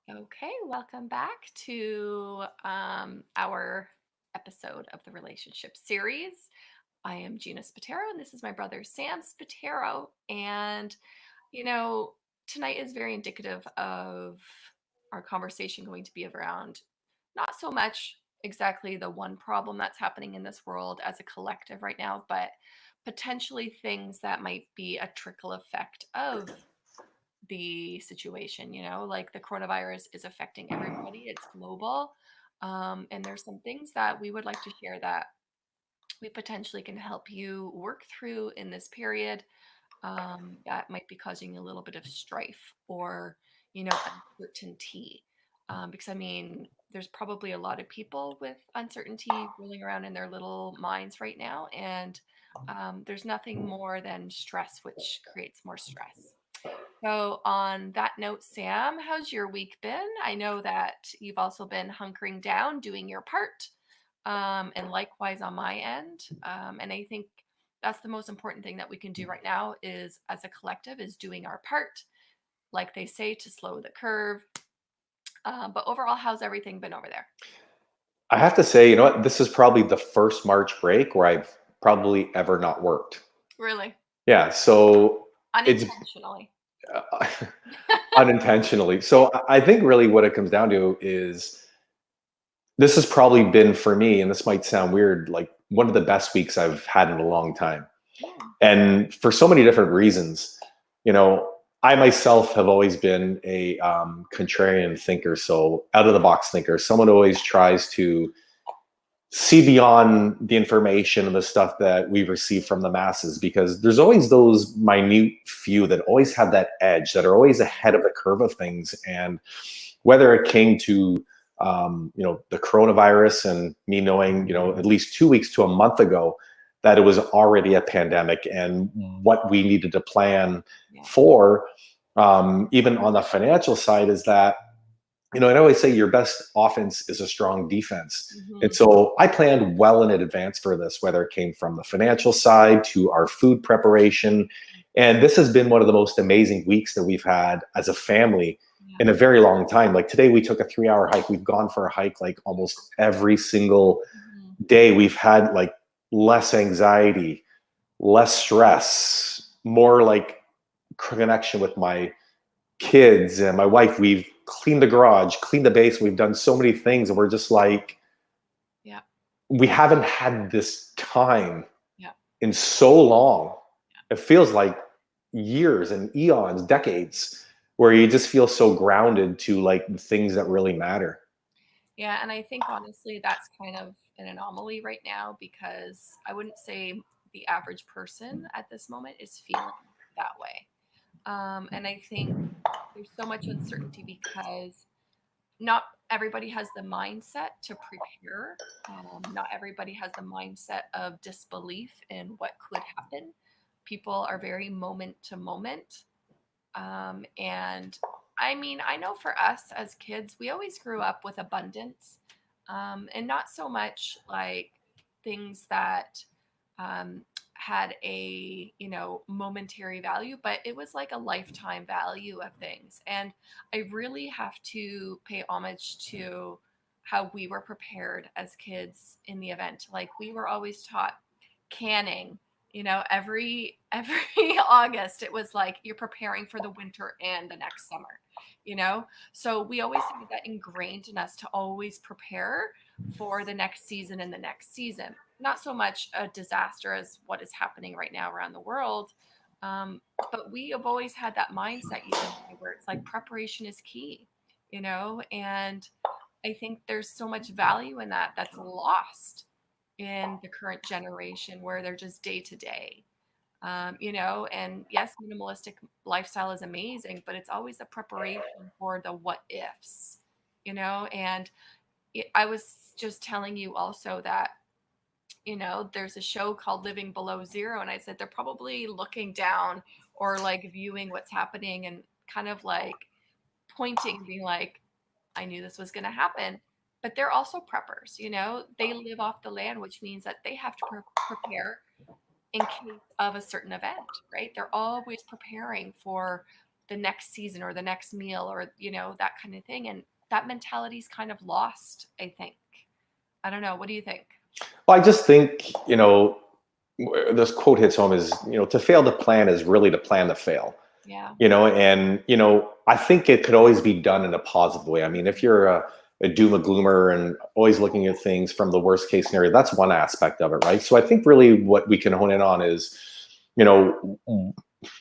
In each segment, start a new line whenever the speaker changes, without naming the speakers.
Okay, welcome back to our episode of the relationship series. I am Gina Spatero, and this is my brother Sam Spatero. And, you know, tonight is very indicative of our conversation going to be around not so much exactly the one problem that's happening in this world as a collective right now, but potentially things that might be a trickle effect of the situation, like the coronavirus is affecting everybody, it's global. And there's some things that we would like to share that we potentially can help you work through in this period that might be causing a little bit of strife or, uncertainty. Because I mean, there's probably a lot of people with uncertainty rolling around in their little minds right now. And there's nothing more than stress, which creates more stress. So, on that note, Sam, how's your week been? I know that you've also been hunkering down, doing your part, and likewise on my end. And I think that's the most important thing that we can do right now is, as a collective, is doing our part, like they say, to slow the curve. But overall, how's everything been over there?
I have to say, you know what? This is probably the first March break where I've probably ever not worked.
Really,
Yeah, so it's
unintentionally.
uh, unintentionally. So I think really what it comes down to is this has probably been for me, and this might sound weird, like one of the best weeks I've had in a long time.
Mm,
And for so many different reasons. You know, I myself have always been a contrarian thinker, so out of the box thinker, someone who always tries to see beyond the information and the stuff that we receive from the masses, because there's always those minute few that always have that edge, that are always ahead of the curve of things. And whether it came to the coronavirus, and me knowing, at least 2 weeks to a month ago, that it was already a pandemic and what we needed to plan
yeah.
for. Even on the financial side, is that, I always say your best offense is a strong defense. And
Hmm.
so I planned well in advance for this, whether it came from the financial side to our food preparation. And this has been one of the most amazing weeks that we've had as a family
Yeah.
in a very long time. Like today, we took a 3 hour hike. We've gone for a hike like almost every single
Hmm.
day. We've had like less anxiety, less stress, more like connection with my kids and my wife. We've cleaned the garage, cleaned the base. We've done so many things, and we're just like,
Yeah.
we haven't had this time
Yeah.
in so long. It feels like years and eons, decades, where you just feel so grounded to like the things that really matter.
Yeah, and I think honestly that's kind of an anomaly right now because I wouldn't say the average person at this moment is feeling that way. And I think there's so much uncertainty because not everybody has the mindset to prepare. Not everybody has the mindset of disbelief in what could happen. People are very moment to moment. And I mean, I know for us as kids, we always grew up with abundance, and not so much like things that um, had a momentary value, but it was like a lifetime value of things. And I really have to pay homage to how we were prepared as kids in the event. Like we were always taught canning, every August it was like you're preparing for the winter and the next summer, so we always have that ingrained in us to always prepare for the next season and the next season. Not so much a disaster as what is happening right now around the world, um, but we have always had that mindset, you and I, where it's like preparation is key, and I think there's so much value in that that's lost in the current generation where they're just day to day. And yes, minimalistic lifestyle is amazing, but it's always the preparation for the what ifs, and I was just telling you also that, there's a show called Living Below Zero. And I said they're probably looking down or like viewing what's happening and kind of like pointing, being like, I knew this was going to happen. But they're also preppers, they live off the land, which means that they have to prepare in case of a certain event, right? They're always preparing for the next season or the next meal or, that kind of thing. And that mentality's kind of lost, I think. I don't know. What do you think?
Well, I just think, this quote hits home is, to fail to plan is really to plan to fail.
Yeah.
And I think it could always be done in a positive way. I mean, if you're a doom and gloomer and always looking at things from the worst case scenario, that's one aspect of it, right? So I think really what we can hone in on is,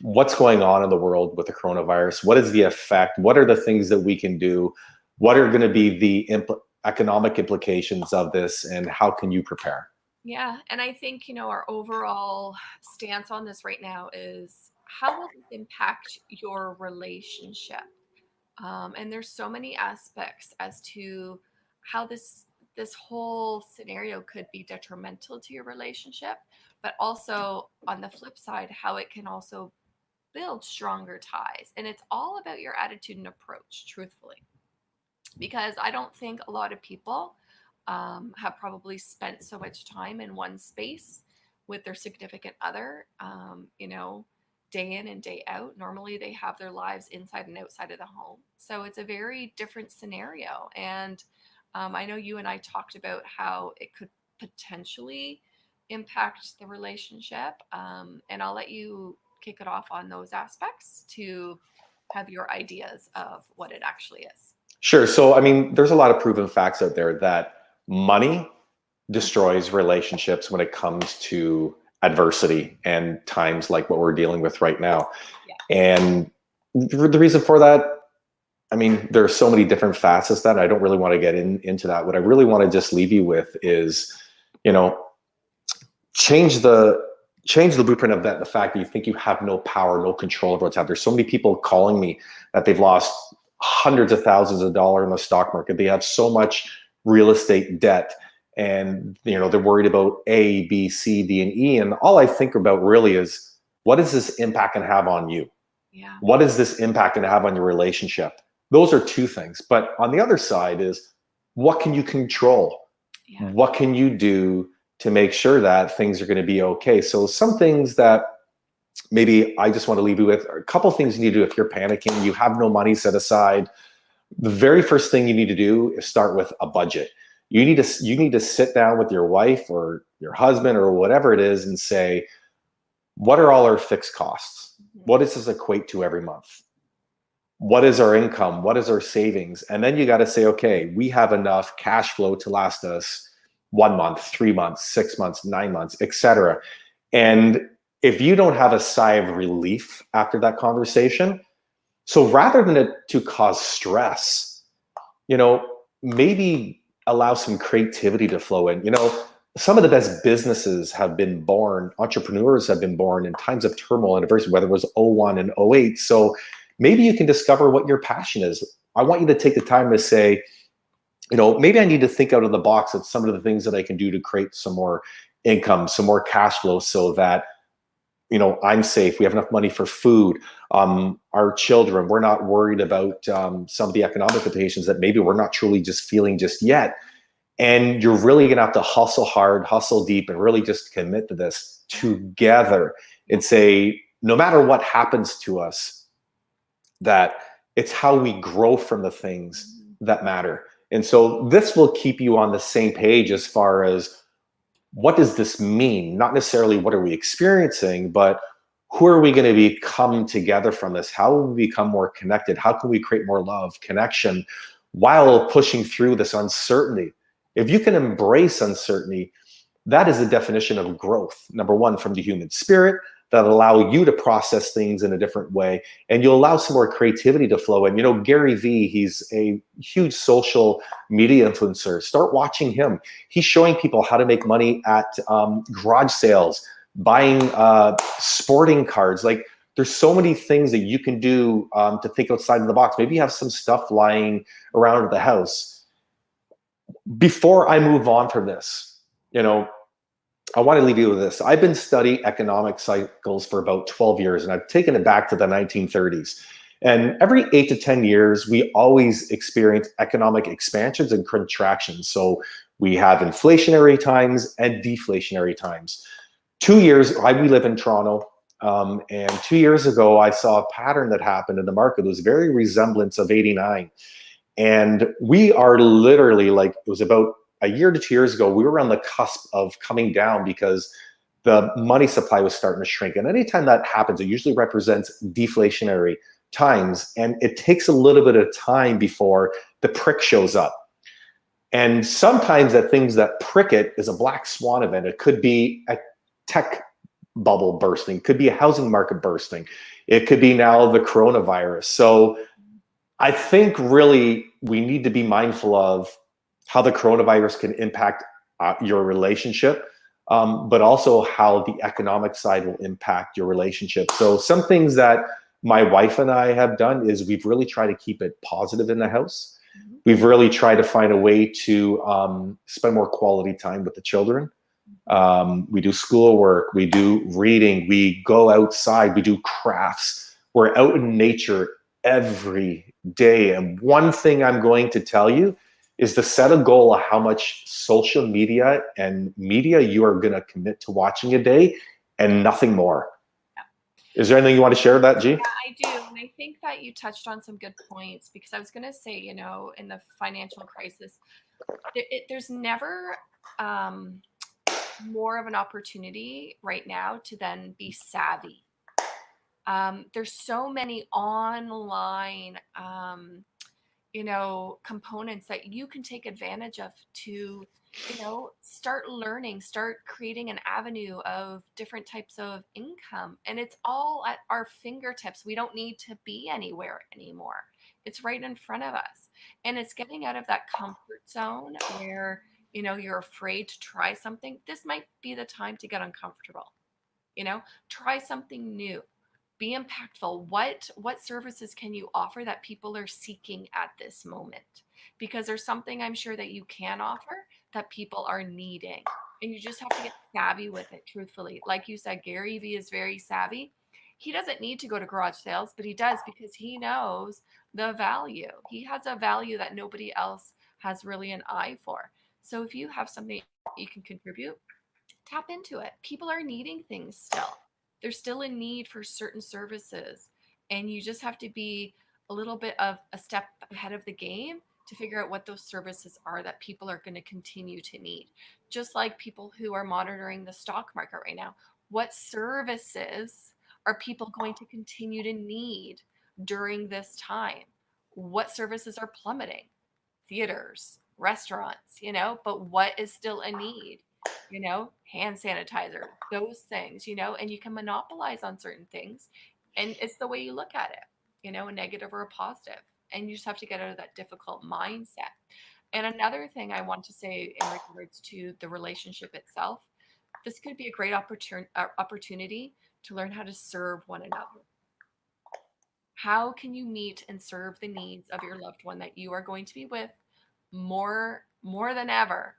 what's going on in the world with the coronavirus? What is the effect? What are the things that we can do? What are going to be the economic implications of this, and how can you prepare?
Yeah. And I think, our overall stance on this right now is how will this impact your relationship? And there's so many aspects as to how this whole scenario could be detrimental to your relationship, but also on the flip side, how it can also build stronger ties. And it's all about your attitude and approach, truthfully, because I don't think a lot of people have probably spent so much time in one space with their significant other, day in and day out. Normally, they have their lives inside and outside of the home. So it's a very different scenario. And I know you and I talked about how it could potentially impact the relationship. And I'll let you kick it off on those aspects to have your ideas of what it actually is.
Sure. So, I mean, there's a lot of proven facts out there that money destroys relationships when it comes to adversity and times like what we're dealing with right now.
Yeah.
And the reason for that, I mean, there are so many different facets that I don't really want to get into that. What I really want to just leave you with is, you know, change the blueprint of that. The fact that you think you have no power, no control over what's out there. So many people calling me that they've lost hundreds of thousands of dollars in the stock market. They have so much real estate debt, and they're worried about A, B, C, D, and E. And all I think about really is, what is this impact going to have on you?
Yeah.
What is this impact going to have on your relationship? Those are two things. But on the other side is, what can you control?
Yeah.
What can you do to make sure that things are going to be okay? So some things that maybe I just want to leave you with are a couple things you need to do if you're panicking, you have no money set aside. The very first thing you need to do is start with a budget. You need to sit down with your wife or your husband or whatever it is and say, what are all our fixed costs? What does this equate to every month? What is our income? What is our savings? And then you got to say, okay, we have enough cash flow to last us 1 month, 3 months, 6 months, 9 months, etc. And if you don't have a sigh of relief after that conversation, so rather than it to cause stress, maybe allow some creativity to flow in. Some of the best businesses have been born, entrepreneurs have been born in times of turmoil and adversity, whether it was '01 and '08. So maybe you can discover what your passion is. I want you to take the time to say, maybe I need to think out of the box at some of the things that I can do to create some more income, some more cash flow, so that I'm safe. We have enough money for food. Our children, we're not worried about some of the economic implications that maybe we're not truly just feeling just yet. And you're really going to have to hustle hard, hustle deep, and really just commit to this together and say, no matter what happens to us, that it's how we grow from the things that matter. And so this will keep you on the same page as far as, what does this mean? Not necessarily what are we experiencing, but who are we going to become together from this? How will we become more connected? How can we create more love, connection, while pushing through this uncertainty? If you can embrace uncertainty, that is the definition of growth. Number one, from the human spirit, that allow you to process things in a different way, and you'll allow some more creativity to flow in. Gary Vee, he's a huge social media influencer. Start watching him. He's showing people how to make money at garage sales, buying sporting cards. Like, there's so many things that you can do to think outside of the box. Maybe you have some stuff lying around the house. Before I move on from this, I want to leave you with this. I've been studying economic cycles for about 12 years, and I've taken it back to the 1930s. And every 8 to 10 years, we always experience economic expansions and contractions. So we have inflationary times and deflationary times. 2 years, we live in Toronto. And 2 years ago, I saw a pattern that happened in the market. It was very resemblance of 89. And we are literally like, it was about a year to 2 years ago, we were on the cusp of coming down because the money supply was starting to shrink. And anytime that happens, it usually represents deflationary times. And it takes a little bit of time before the prick shows up. And sometimes the things that prick it is a black swan event. It could be a tech bubble bursting, it could be a housing market bursting, it could be now the coronavirus. So I think really we need to be mindful of how the coronavirus can impact your relationship, but also how the economic side will impact your relationship. So some things that my wife and I have done is we've really tried to keep it positive in the house.
Mhm.
We've really tried to find a way to spend more quality time with the children. We do schoolwork, we do reading, we go outside, we do crafts. We're out in nature every day. And one thing I'm going to tell you is to set a goal of how much social media and media you are going to commit to watching a day and nothing more. Is there anything you want to share with that, G?
I do. And I think that you touched on some good points because I was going to say, in the financial crisis, there's never more of an opportunity right now to then be savvy. There's so many online, components that you can take advantage of to, start learning, start creating an avenue of different types of income. And it's all at our fingertips. We don't need to be anywhere anymore. It's right in front of us. And it's getting out of that comfort zone where, you're afraid to try something. This might be the time to get uncomfortable. Try something new, be impactful. What services can you offer that people are seeking at this moment? Because there's something I'm sure that you can offer that people are needing, and you just have to get savvy with it. Truthfully, like you said, Gary Vee is very savvy. He doesn't need to go to garage sales, but he does because he knows the value. He has a value that nobody else has really an eye for. So if you have something you can contribute, tap into it. People are needing things still. There's still a need for certain services. And you just have to be a little bit of a step ahead of the game to figure out what those services are that people are going to continue to need. Just like people who are monitoring the stock market right now, what services are people going to continue to need during this time? What services are plummeting? Theaters, restaurants, but what is still a need? Hand sanitizer, those things, and you can monopolize on certain things. And it's the way you look at it, a negative or a positive. And you just have to get out of that difficult mindset. And another thing I want to say in regards to the relationship itself, this could be a great opportunity to learn how to serve one another. How can you meet and serve the needs of your loved one that you are going to be with more than ever?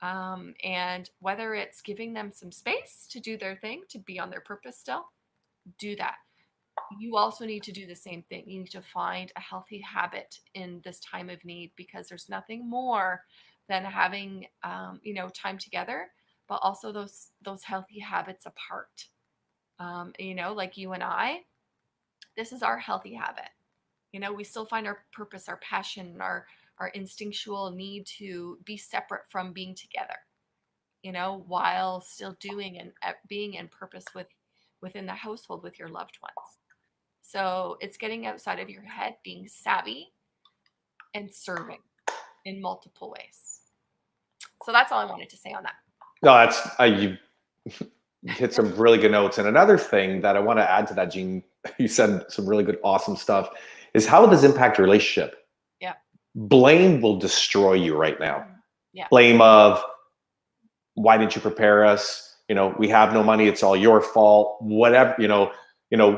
And whether it's giving them some space to do their thing, to be on their purpose still, do that. You also need to do the same thing. You need to find a healthy habit in this time of need, because there's nothing more than having time together, but also those healthy habits apart. Like you and I, this is our healthy habit. We still find our purpose, our passion, our instinctual need to be separate from being together, while still doing and being in purpose within the household with your loved ones. So it's getting outside of your head, being savvy and serving in multiple ways. So that's all I wanted to say on that.
No, that's you hit some really good notes. And another thing that I want to add to that, Gene, you said some really good, awesome stuff, is how does this impact your relationship?
Yeah.
Blame will destroy you right now.
Yeah.
Blame of, why didn't you prepare us? We have no money. It's all your fault. Whatever,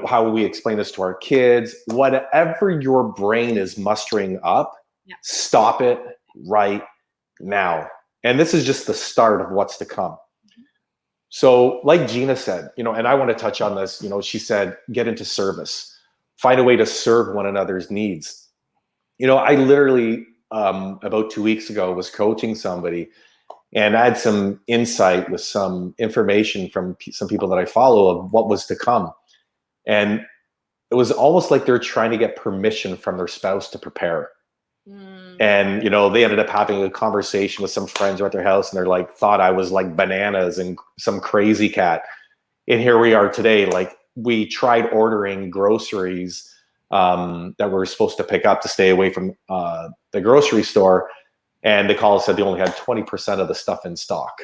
how we explain this to our kids, whatever your brain is mustering up,
Yeah.
stop it right now. And this is just the start of what's to come. So like Gina said, and I want to touch on this, she said, get into service, find a way to serve one another's needs. I literally, about 2 weeks ago, was coaching somebody, and I had some insight with some information from some people that I follow of what was to come. And it was almost like they're trying to get permission from their spouse to prepare.
Mm,
And they ended up having a conversation with some friends at their house, and they're like, thought I was like bananas and some crazy cat. And here we are today. Like, we tried ordering groceries that we're supposed to pick up to stay away from the grocery store, and they called and said they only had 20% of the stuff in stock.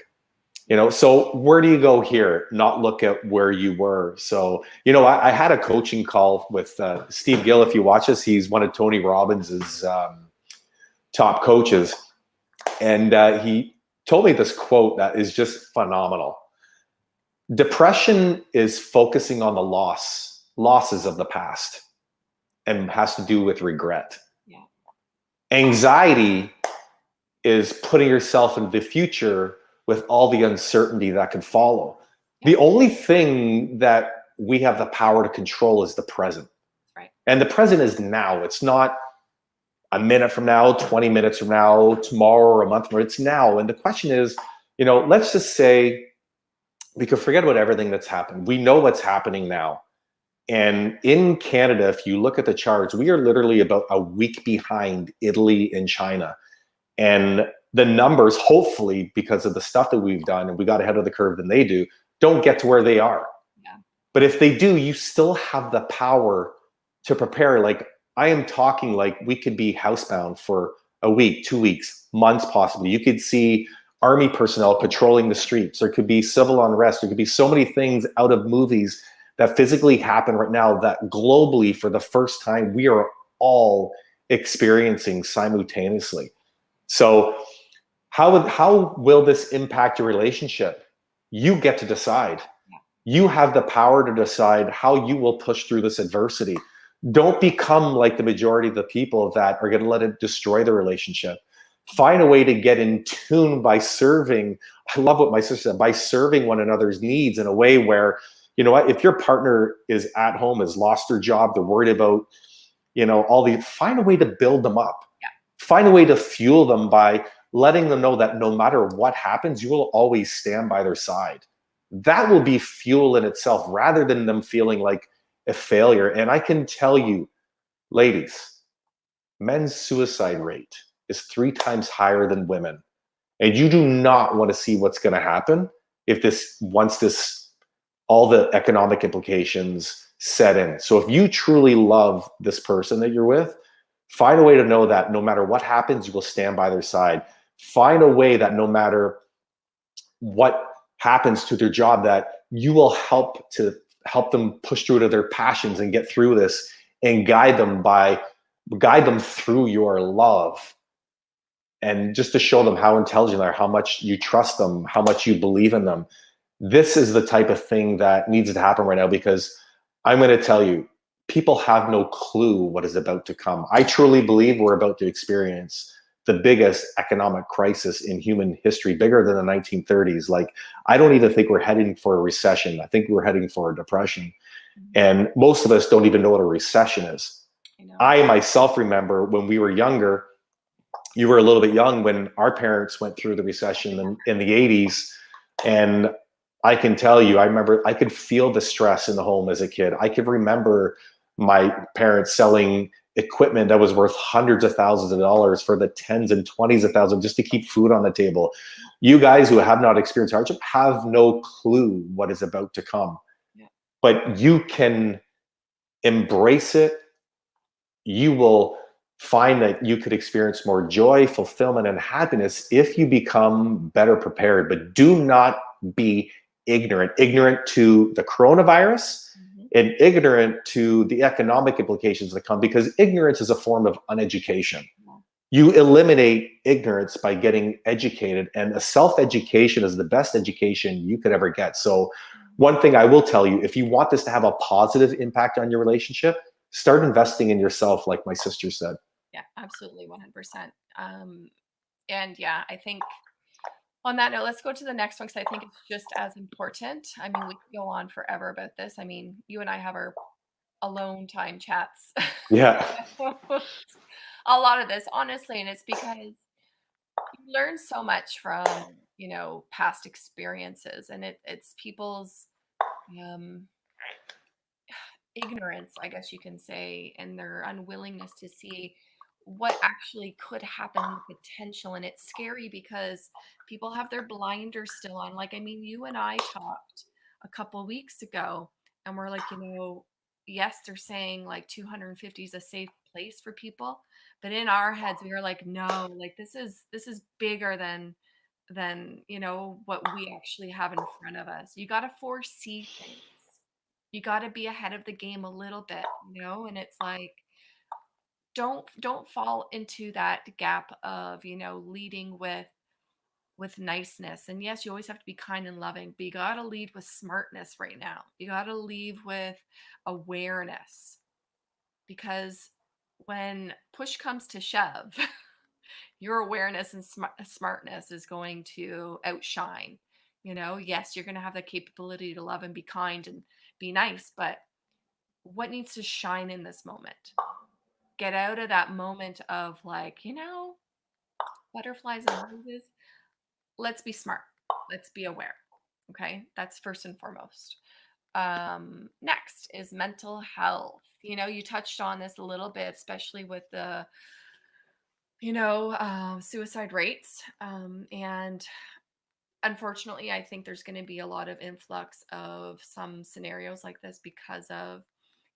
So where do you go here? Not look at where you were. So I had a coaching call with Steve Gill. If you watch this, he's one of Tony Robbins's top coaches, and he told me this quote that is just phenomenal. Depression is focusing on the losses of the past, and has to do with regret.
yeah.
Anxiety is putting yourself into the future with all the uncertainty that can follow.
Yeah.
The only thing that we have the power to control is the present.
Right.
And the present is now. It's not a minute from now, 20 minutes from now, tomorrow, or a month from now. It's now. And the question is, let's just say we could forget about everything that's happened. We know what's happening now. And in Canada, if you look at the charts, we are literally about a week behind Italy and China. And the numbers, hopefully, because of the stuff that we've done and we got ahead of the curve than they do, don't get to where they are.
Yeah.
But if they do, you still have the power to prepare. Like, I am talking like we could be housebound for a week, 2 weeks, months possibly. You could see army personnel patrolling the streets. There could be civil unrest. There could be so many things out of movies that physically happen right now that globally, for the first time, we are all experiencing simultaneously. So how will this impact your relationship? You get to decide.
Yeah.
You have the power to decide how you will push through this adversity. Don't become like the majority of the people that are going to let it destroy the relationship. Find a way to get in tune by serving. I love what my sister said, by serving one another's needs in a way where, if your partner is at home, has lost their job, they're worried about, find a way to build them up.
Yeah.
Find a way to fuel them by letting them know that no matter what happens, you will always stand by their side. That will be fuel in itself, rather than them feeling like a failure. And I can tell you, ladies, men's suicide rate is 3 times higher than women. And you do not want to see what's going to happen if once all the economic implications set in. So if you truly love this person that you're with, find a way to know that no matter what happens, you will stand by their side. Find a way that no matter what happens to their job, that you will help them push through to their passions and get through this, and guide them through your love, and just to show them how intelligent they are, how much you trust them, how much you believe in them. This is the type of thing that needs to happen right now, because I'm going to tell you, people have no clue what is about to come. I truly believe we're about to experience the biggest economic crisis in human history, bigger than the 1930s. Like, I don't even think we're heading for a recession. I think we're heading for a depression.
Mm-hmm.
And most of us don't even know what a recession is. I myself remember when we were younger, you were a little bit young when our parents went through the recession in the 80s. And I can tell you, I remember I could feel the stress in the home as a kid. I could remember my parents selling equipment that was worth hundreds of thousands of dollars for the tens and twenties of thousands just to keep food on the table. You guys who have not experienced hardship have no clue what is about to come.
Yeah.
But you can embrace it. You will find that you could experience more joy, fulfillment, and happiness if you become better prepared. But do not be ignorant to the coronavirus,
Mm-hmm.
and ignorant to the economic implications that come, because ignorance is a form of uneducation.
Yeah.
You eliminate ignorance by getting educated, and a self-education is the best education you could ever get. So one thing I will tell you, if you want this to have a positive impact on your relationship, start investing in yourself, like my sister said.
Yeah, absolutely, 100%. And yeah, I think on that note, let's go to the next one, because I think it's just as important. I mean, we could go on forever about this. I mean, you and I have our alone time chats.
Yeah.
A lot of this, honestly, and it's because you learn so much from, past experiences, and it's people's um ignorance, I guess you can say, and their unwillingness to see what actually could happen, the potential. And it's scary because people have their blinders still on. Like, I mean, you and I talked a couple weeks ago, and we're like, yes, they're saying like 250 is a safe place for people, but in our heads, we were like, no, like this is bigger than what we actually have in front of us. You got to foresee things. You got to be ahead of the game a little bit, and it's like don't fall into that gap of, leading with niceness. And yes, you always have to be kind and loving, but you got to lead with smartness right now. You got to lead with awareness, because when push comes to shove, your awareness and smartness is going to outshine. Yes, you're going to have the capability to love and be kind and be nice, but what needs to shine in this moment? Get out of that moment of like, butterflies and roses. Let's be smart. Let's be aware. Okay. That's first and foremost. Next is mental health. You touched on this a little bit, especially with the, suicide rates. And unfortunately, I think there's going to be a lot of influx of some scenarios like this because of,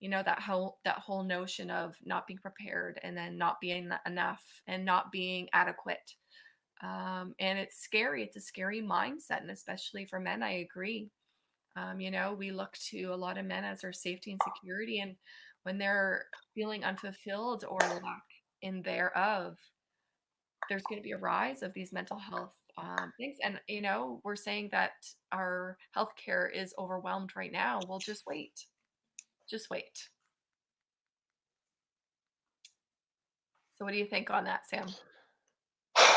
that whole notion of not being prepared and then not being enough and not being adequate. And it's scary. It's a scary mindset, and especially for men, I agree. We look to a lot of men as our safety and security, and when they're feeling unfulfilled or lack in thereof, there's going to be a rise of these mental health things. And, we're saying that our healthcare is overwhelmed right now. Well, just wait. Just wait. So, what do you think on that, Sam?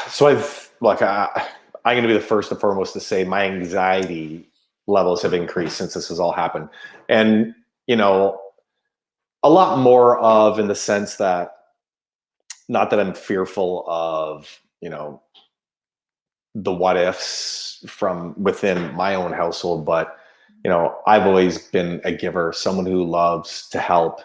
So I'm going to be the first and foremost to say my anxiety levels have increased since this has all happened. And, you know, a lot more of in the sense that, not that I'm fearful of, the what ifs from within my own household, but, I've always been a giver, someone who loves to help.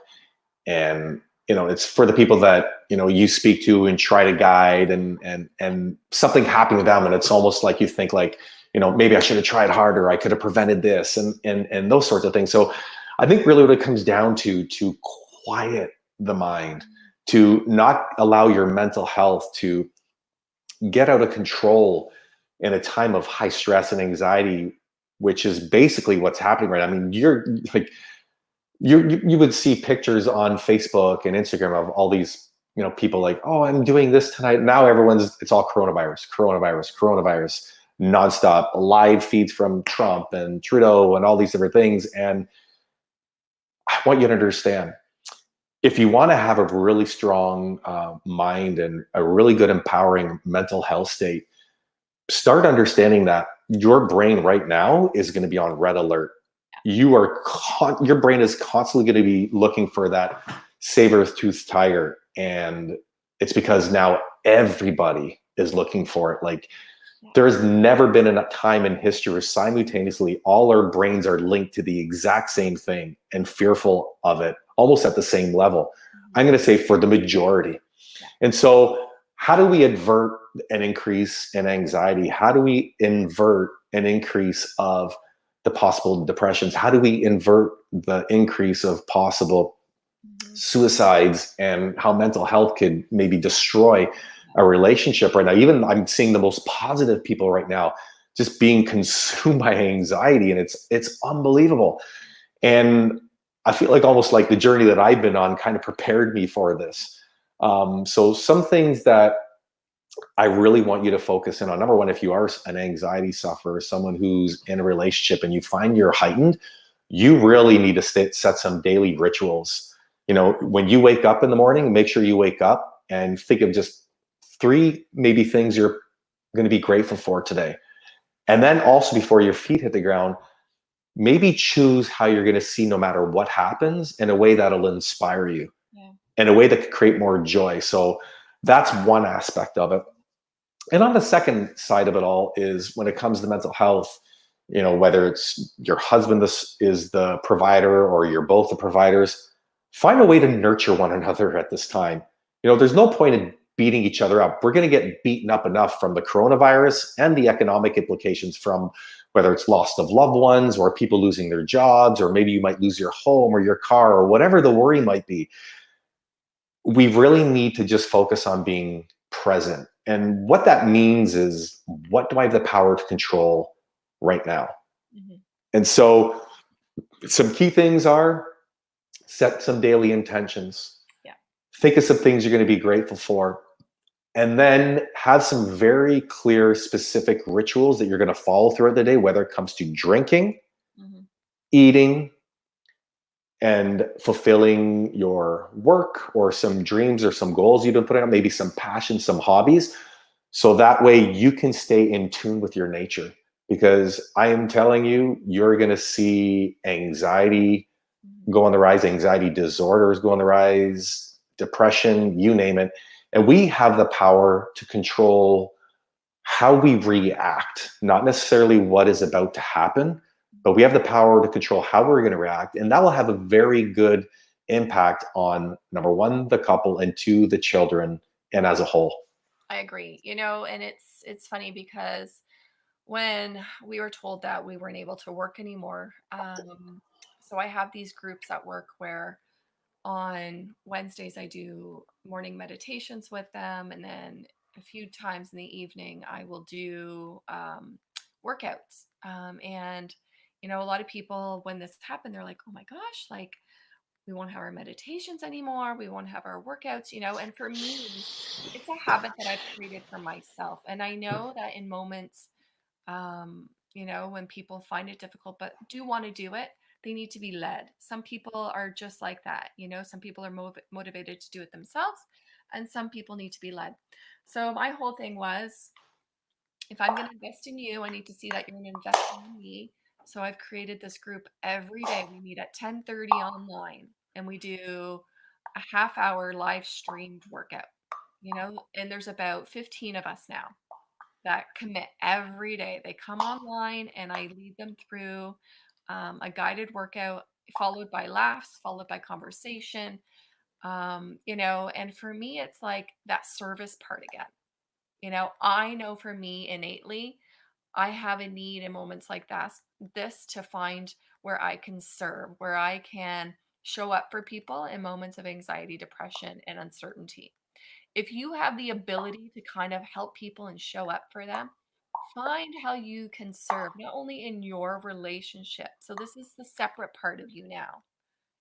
And, it's for the people that, you speak to and try to guide, and something happened to them. And it's almost like you think like, maybe I should have tried harder. I could have prevented this and those sorts of things. So I think really what it comes down to quiet the mind, to not allow your mental health to get out of control in a time of high stress and anxiety, which is basically what's happening right now. I mean, you're like, you would see pictures on Facebook and Instagram of all these, people like, oh, I'm doing this tonight. Now it's all coronavirus, nonstop live feeds from Trump and Trudeau and all these different things. And I want you to understand, if you want to have a really strong mind and a really good empowering mental health state, start understanding that your brain right now is going to be on red alert. Your brain is constantly going to be looking for that saber-toothed tiger, and it's because now everybody is looking for it. Like, there has never been a time in history where simultaneously all our brains are linked to the exact same thing and fearful of it almost at the same level. I'm going to say for the majority.
Yeah.
And so how do we avert an increase in anxiety? How do we invert an increase of the possible depressions? How do we invert the increase of possible suicides, and how mental health could maybe destroy a relationship right now? Even I'm seeing the most positive people right now just being consumed by anxiety, and it's unbelievable. And I feel like almost like the journey that I've been on kind of prepared me for this. So some things that I really want you to focus in on. Number one, if you are an anxiety sufferer, someone who's in a relationship and you find you're heightened, you really need to set some daily rituals. When you wake up in the morning, make sure you wake up and think of just three maybe things you're going to be grateful for today. And then also, before your feet hit the ground, maybe choose how you're going to see no matter what happens in a way that'll inspire you,
Yeah.
in a way that could create more joy. So that's one aspect of it. And on the second side of it all is when it comes to mental health, whether it's your husband is the provider or you're both the providers, find a way to nurture one another at this time. There's no point in beating each other up. We're going to get beaten up enough from the coronavirus and the economic implications from whether it's loss of loved ones or people losing their jobs, or maybe you might lose your home or your car or whatever the worry might be. We really need to just focus on being present. And what that means is, what do I have the power to control right now?
Mhm.
And so some key things are: set some daily intentions,
Yeah.
think of some things you're going to be grateful for, and then have some very clear, specific rituals that you're going to follow throughout the day, whether it comes to drinking,
Mhm.
eating, and fulfilling your work or some dreams or some goals you've been putting on, maybe some passion, some hobbies. So that way you can stay in tune with your nature. Because I am telling you, you're going to see anxiety
Mhm.
go on the rise, anxiety disorders go on the rise, depression, you name it. And we have the power to control how we react, not necessarily what is about to happen, but we have the power to control how we're going to react. And that will have a very good impact on, number one, the couple, and two, the children, and as a whole.
I agree. And it's funny because when we were told that we weren't able to work anymore, so I have these groups at work where on Wednesdays I do morning meditations with them, and then a few times in the evening I will do workouts. And a lot of people, when this happened, they're like, "Oh my gosh, like we won't have our meditations anymore. We won't have our workouts." And for me, it's a habit that I've created for myself. And I know that in moments, when people find it difficult but do want to do it, they need to be led. Some people are just like that. Some people are motivated to do it themselves, and some people need to be led. So my whole thing was, if I'm going to invest in you, I need to see that you're going to invest in me. So I've created this group every day. We meet at 10:30 online, and we do a half hour live streamed workout. And there's about 15 of us now that commit every day. They come online and I lead them through a guided workout, followed by laughs, followed by conversation. And for me, it's like that service part again. I know for me innately, I have a need in moments like this to find where I can serve, where I can show up for people in moments of anxiety, depression, and uncertainty. If you have the ability to kind of help people and show up for them, find how you can serve, not only in your relationship. So, this is the separate part of you now.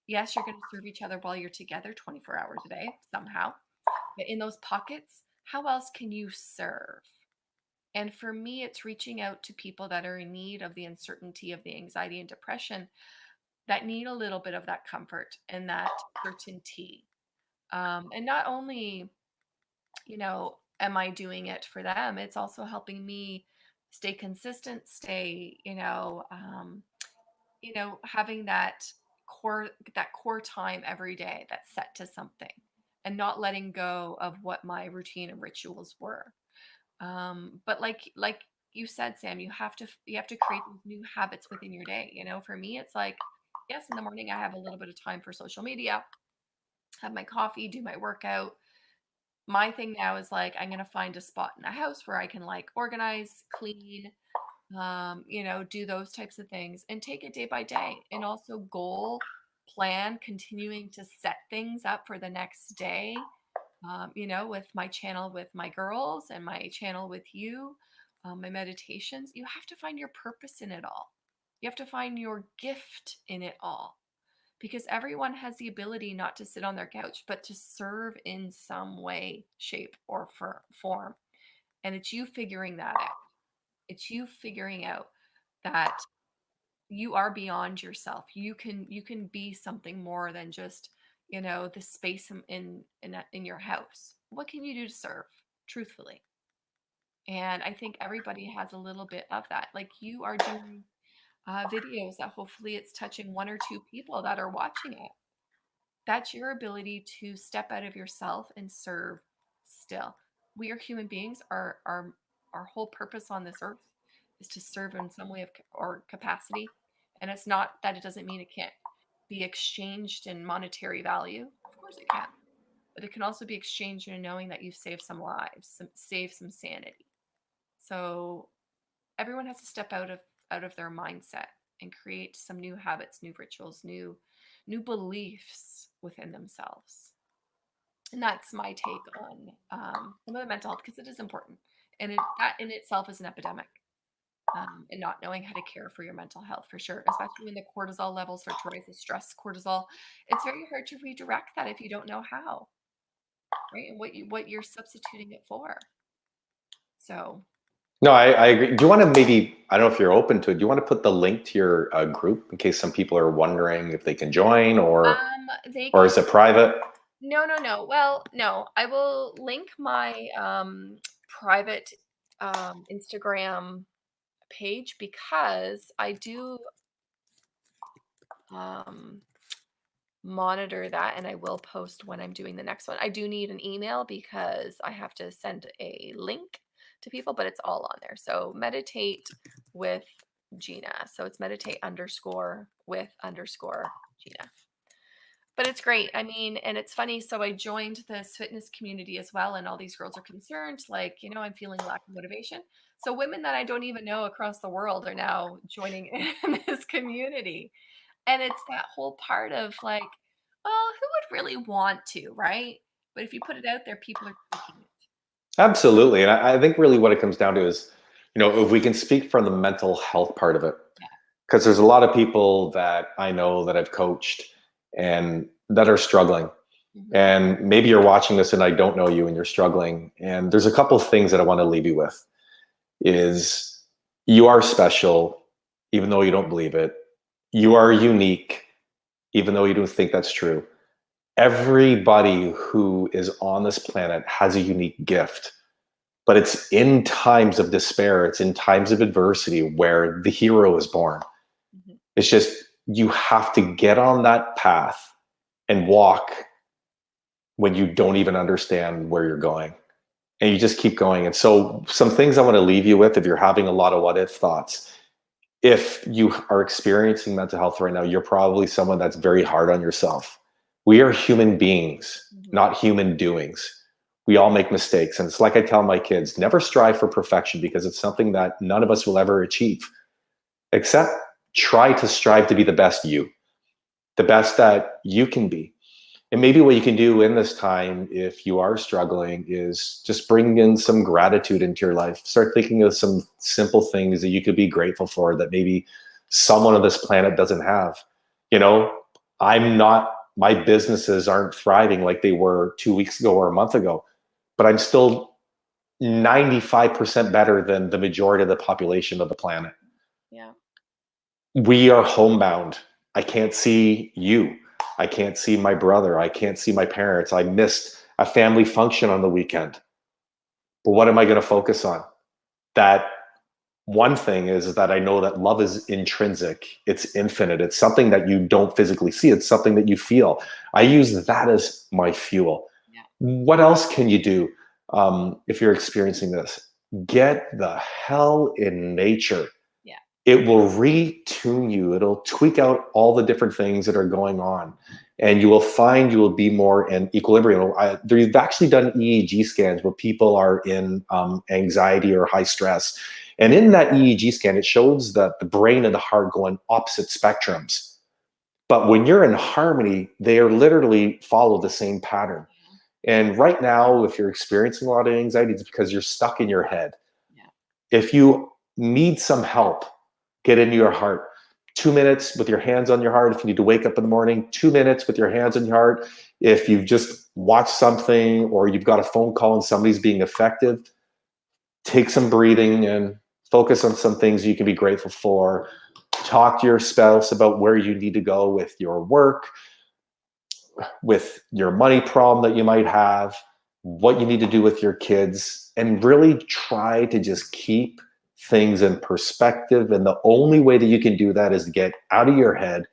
Yes, you're going to serve each other while you're together 24 hours a day somehow. But in those pockets, how else can you serve? And for me, it's reaching out to people that are in need of the uncertainty, of the anxiety and depression, that need a little bit of that comfort and that certainty. And not only, am I doing it for them, it's also helping me stay consistent, stay, having that core time every day that's set to something, and not letting go of what my routine and rituals were. But like you said, Sam, you have to create these new habits within your day. For me, it's like, yes, in the morning I have a little bit of time for social media, have my coffee, do my workout. My thing now is like, I'm gonna find a spot in the house where I can like organize, clean, do those types of things and take it day by day, and also goal plan, continuing to set things up for the next day, with my channel with my girls and my channel with you, my meditations. You have to find your purpose in it all. You have to find your gift in it all, because everyone has the ability not to sit on their couch, but to serve in some way, shape, or form. And it's you figuring that out. It's you figuring out that you are beyond yourself. You can be something more than just, the space in your house. What can you do to serve, truthfully? And I think everybody has a little bit of that. Like, you are doing videos that hopefully it's touching one or two people that are watching it. That's your ability to step out of yourself and serve still. We are human beings. Our whole purpose on this earth is to serve in some way of or capacity. And it's not that it doesn't mean it can't be exchanged in monetary value. Of course it can. But it can also be exchanged in knowing that you've saved some lives, saved some sanity. So everyone has to step out of their mindset and create some new habits, new rituals, new beliefs within themselves. And that's my take on some of the mental health, because it is important, and that in itself is an epidemic. And not knowing how to care for your mental health, for sure, especially when the cortisol levels start to rise, the stress cortisol, it's very hard to redirect that if you don't know how, right? And what you're substituting it for. So
No, I agree. Do you want to maybe, I don't know if you're open to it, do you want to put the link to your group in case some people are wondering if they can join,
they
or
can.
is it private?
No, no, no. Well, no, I will link my private Instagram page, because I do um, monitor that, and I will post when I'm doing the next one. I do need an email because I have to send a link to people, but it's all on there. So meditate with Gina. So it's meditate underscore with underscore Gina. But it's great. I mean, and it's funny. So I joined this fitness community as well, and all these girls are concerned, like, I'm feeling lack of motivation. So women that I don't even know across the world are now joining in this community. And it's that whole part of like, well, who would really want to, right? But if you put it out there, people are taking it.
Absolutely. And I think really what it comes down to is, if we can speak from the mental health part of it,
Yeah.
because there's a lot of people that I know that I've coached and that are struggling.
Hmm.
And maybe you're watching this and I don't know you and you're struggling. And there's a couple of things that I want to leave you with is you are special, even though you don't believe it. You are unique, even though you don't think that's true. Everybody who is on this planet has a unique gift, but it's in times of despair, it's in times of adversity where the hero is born.
Hmm.
It's just you have to get on that path and walk when you don't even understand where you're going. And you just keep going. And so, some things I want to leave you with if you're having a lot of what if thoughts. If you are experiencing mental health right now, you're probably someone that's very hard on yourself. We are human beings,
Hmm.
not human doings. We all make mistakes. And it's like I tell my kids, never strive for perfection because it's something that none of us will ever achieve, except try to strive to be the best you, the best that you can be. And maybe what you can do in this time, if you are struggling, is just bring in some gratitude into your life. Start thinking of some simple things that you could be grateful for that maybe someone on this planet doesn't have. You know, my businesses aren't thriving like they were 2 weeks ago or a month ago, but I'm still 95% better than the majority of the population of the planet.
Yeah.
We are homebound. I can't see you. I can't see my brother. I can't see my parents. I missed a family function on the weekend. But what am I going to focus on? That one thing is that I know that love is intrinsic. It's infinite. It's something that you don't physically see. It's something that you feel. I use that as my fuel.
Yeah.
What else can you do if you're experiencing this? Get the hell in nature.
Yeah.
It will retune you. It'll tweak out all the different things that are going on. And you will find you will be more in equilibrium. They've actually done EEG scans where people are in anxiety or high stress. And in that EEG scan, it shows that the brain and the heart go in opposite spectrums. But when you're in harmony, they are literally follow the same pattern. And right now, if you're experiencing a lot of anxiety, it's because you're stuck in your head.
Yeah.
If you need some help, get into your heart. 2 minutes with your hands on your heart. If you need to wake up in the morning, 2 minutes with your hands on your heart. If you've just watched something or you've got a phone call and somebody's being effective, take some breathing and focus on some things you can be grateful for. Talk to your spouse about where you need to go with your work, with your money problem that you might have, what you need to do with your kids, and really try to just keep things in perspective. And the only way that you can do that is to get out of your head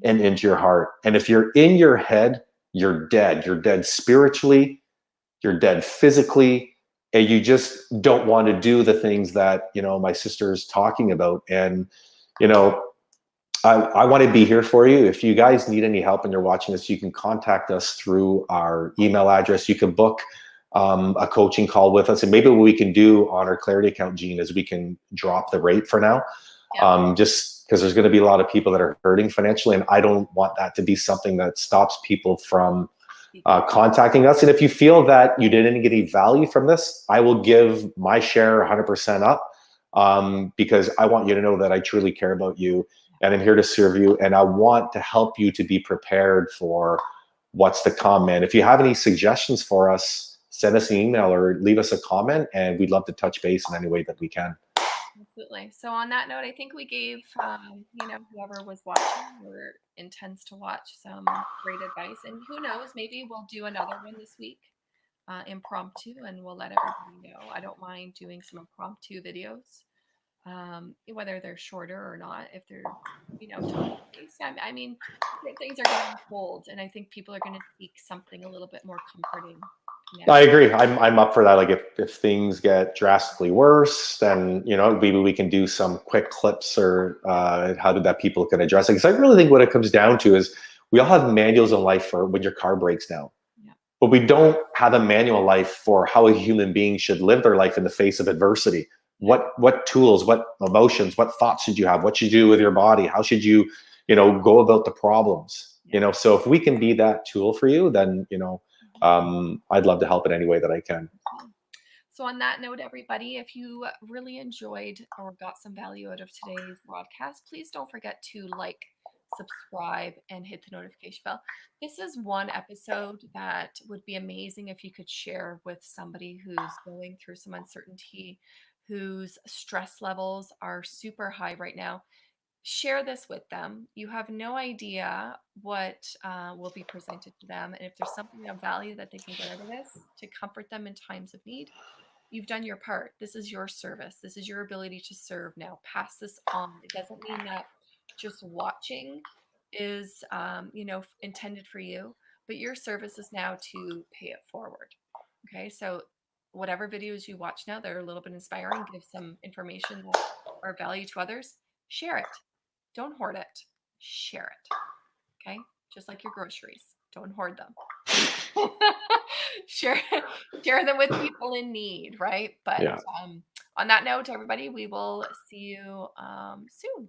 and into your heart. And if you're in your head, you're dead. You're dead spiritually, you're dead physically, and you just don't want to do the things that, my sister's talking about. And, you know, I want to be here for you. If you guys need any help and you're watching this, you can contact us through our email address. You can book a coaching call with us. And maybe what we can do on our Clarity account, Gene, is we can drop the rate for now,
Yeah.
just because there's going to be a lot of people that are hurting financially. And I don't want that to be something that stops people from contacting us. And if you feel that you didn't get any value from this, I will give my share 100% up, because I want you to know that I truly care about you and I'm here to serve you. And I want to help you to be prepared for what's to come. And if you have any suggestions for us, send us an email or leave us a comment, and we'd love to touch base in any way that we can.
Absolutely. So on that note, I think we gave whoever was watching or intends to watch some great advice. And who knows, maybe we'll do another one this week, impromptu, and we'll let everybody know. I don't mind doing some impromptu videos, whether they're shorter or not. If they're topic based, I mean, different things are going to unfold, and I think people are going to seek something a little bit more comforting
I
now.
agree. I'm up for that. Like if things get drastically worse, then maybe we can do some quick clips or how did that people can address it. Because I really think what it comes down to is we all have manuals in life for when your car breaks down,
Yeah.
but we don't have a manual life for how a human being should live their life in the face of adversity. What tools, what emotions, what thoughts should you have? What should you do with your body? How should you, go about the problems? So if we can be that tool for you, then I'd love to help in any way that I can.
So, on that note, everybody, if you really enjoyed or got some value out of today's broadcast, please don't forget to like, subscribe, and hit the notification bell. This is one episode that would be amazing if you could share with somebody who's going through some uncertainty, whose stress levels are super high right now. Share this with them. You have no idea what will be presented to them. And if there's something of value that they can get out of this to comfort them in times of need, you've done your part. This is your service. This is your ability to serve now. Pass this on. It doesn't mean that just watching is, intended for you, but your service is now to pay it forward. Okay. So, whatever videos you watch now that are a little bit inspiring, give some information that are value to others, share it. Don't hoard it. Share it. Okay. Just like your groceries. Don't hoard them. share share them with people in need, right? But
Yeah.
on that note, everybody, we will see you soon.